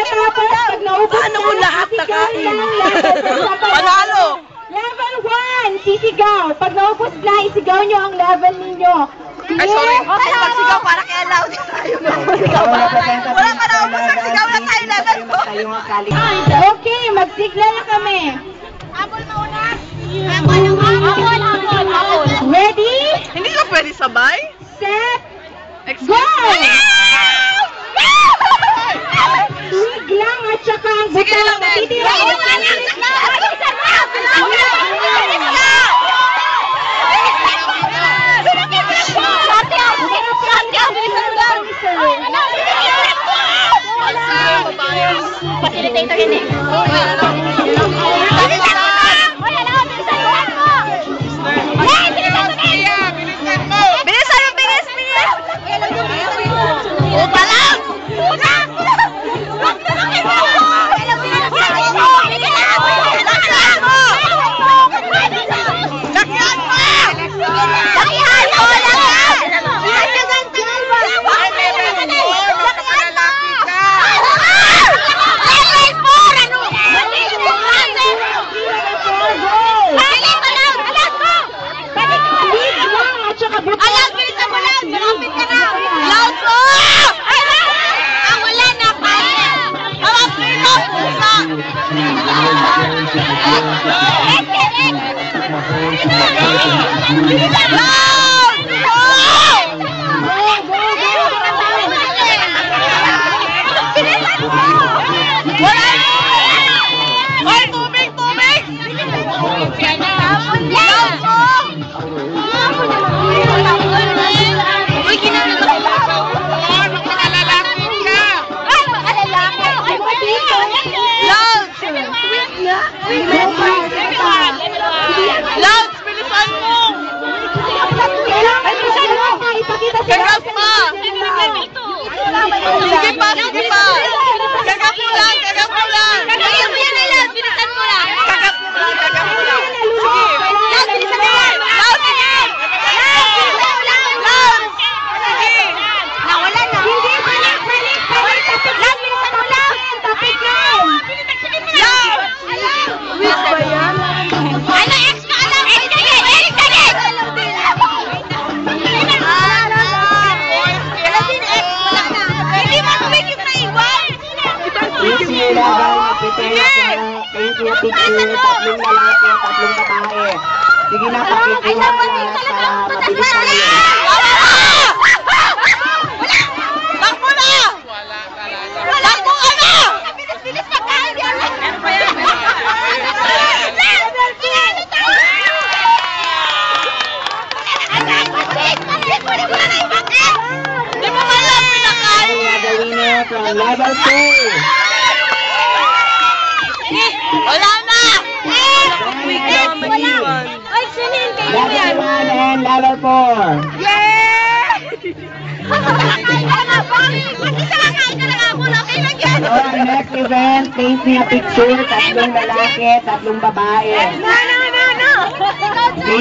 Pagkatapos, pag naubos Paano kung lahat nakain? Panalo! Level 1, sisigaw. Pag naubos na, isigaw nyo ang level ninyo. Ay, sorry. Pagsigaw para kay Elaw. Wala ka na ubos, nagsigaw na tayo level 2. Okay, magsigla na kami. Apple mauna. Apple. Ready? Hindi ka pwede sabay? Set, Excuse go! me. Wig lang at saka ang Sige butang lang, Ben. matitira. Facilitator yun eh. Bilisan mo, bilis! Upa lang! Lakyan mo! Lakyan mo! Hoy, tubig! Uy, Loud! Bilisan mo! Gagap pa! Sige pa! Gagap mo lang! Bilisan mo lang! Gagap mo lang! Tatlong lalaki, tatlong babae. Sige na, pakikuha na para mabilis kami. Takbo na! Takbo ka na! Bilis pagkain yan! Di mo man lang pinakain! The winner from level 2. Wala na! Ay, sinin kayo Level 1 and level 4. Our next event, paint me a picture. Tatlong lalaki, tatlong babae. No!